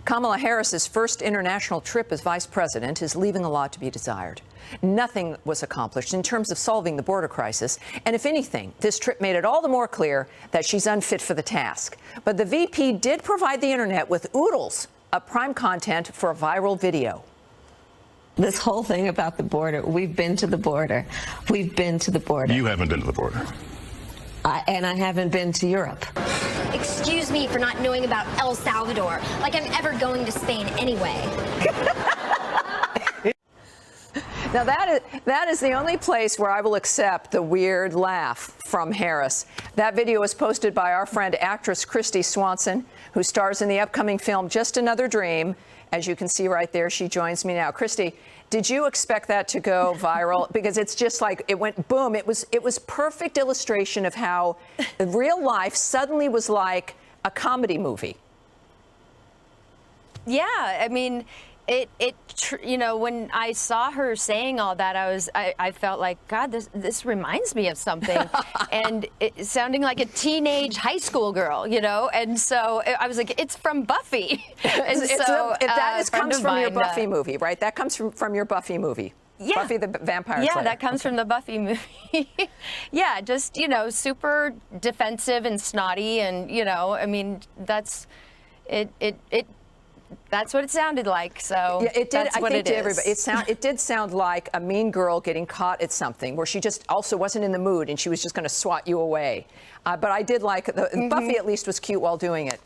Kamala Harris's first international trip as vice president is leaving a lot to be desired. Nothing was accomplished in terms of solving the border crisis. And if anything, this trip made it all the more clear that she's unfit for the task. But the VP did provide the internet with oodles of prime content for a viral video. This whole thing about the border, we've been to the border. We've been to the border. You haven't been to the border. And I haven't been to Europe. Excuse me for not knowing about El Salvador, like I'm ever going to Spain anyway. Now that is the only place where I will accept the weird laugh from Harris. That video was posted by our friend actress Kristy Swanson, who stars in the upcoming film Just Another Dream. As you can see right there, she joins me now. Kristy, did you expect that to go viral? Because it's just like it went boom. It was perfect illustration of how real life suddenly was like a comedy movie. Yeah, I mean, you know, when I saw her saying all that, I felt like, God, this reminds me of something, and it sounding like a teenage high school girl, you know, and so I was like, it's from Buffy. And that comes from your Buffy movie, right? That comes from your Buffy movie. Yeah. Buffy the Vampire Slayer. Yeah, that comes from the Buffy movie. Yeah, just, you know, super defensive and snotty, and, you know, I mean, that's that's what it sounded like. So yeah, it did. That's what it is. It did sound like a mean girl getting caught at something where she just also wasn't in the mood and she was just going to swat you away. But I did like Buffy. At least was cute while doing it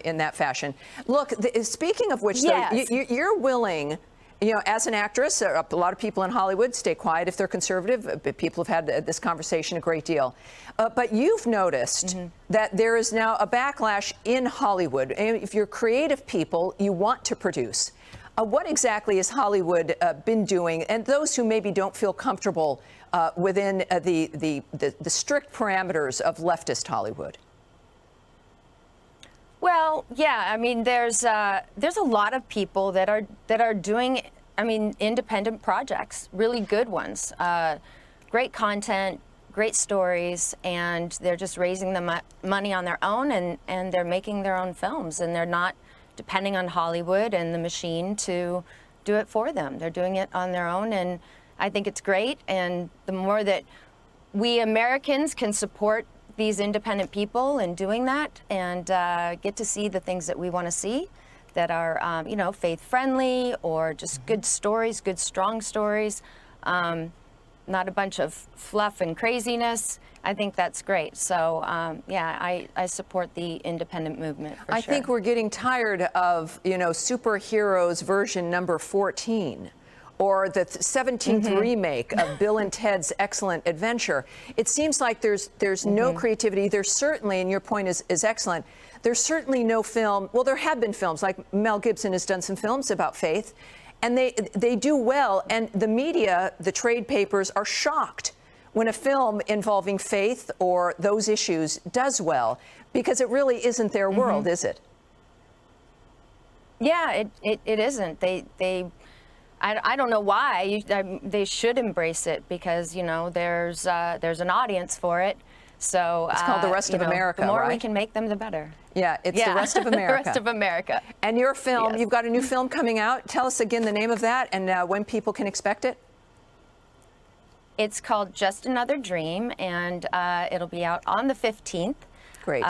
in that fashion. Look, speaking of which, yes. though, you're willing. You know, as an actress, a lot of people in Hollywood stay quiet if they're conservative. People have had this conversation a great deal. But you've noticed that there is now a backlash in Hollywood. If you're creative people, you want to produce. What exactly has Hollywood been doing? And those who maybe don't feel comfortable within the strict parameters of leftist Hollywood. Well, yeah, I mean, there's a lot of people that are doing, I mean, independent projects, really good ones, great content, great stories, and they're just raising the money on their own, and they're making their own films, and they're not depending on Hollywood and the machine to do it for them. They're doing it on their own, and I think it's great. And the more that we Americans can support these independent people in doing that, and get to see the things that we want to see that are, you know, faith-friendly or just good stories, good, strong stories, not a bunch of fluff and craziness. I think that's great. So, yeah, I support the independent movement for sure. I think we're getting tired of, you know, superheroes version number 14. Or the 17th remake of Bill and Ted's Excellent Adventure. It seems like there's no creativity. There's certainly, and your point is excellent, there's certainly no film. Well, there have been films, like Mel Gibson has done some films about faith, and they do well. And the media, the trade papers, are shocked when a film involving faith or those issues does well, because it really isn't their world, is it? Yeah, it isn't. I don't know why. They should embrace it, because, you know, there's an audience for it. So it's called The Rest of America, the more right? we can make them, the better. Yeah, it's The Rest of America. The Rest of America. And your film, yes. You've got a new film coming out. Tell us again the name of that and when people can expect it. It's called Just Another Dream, and it'll be out on the 15th. Great.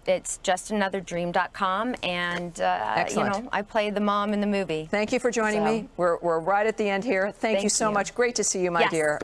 It's justanotherdream.com, and you know, I play the mom in the movie. Thank you for joining me. We're right at the end here. Thank you so much. Great to see you, my dear.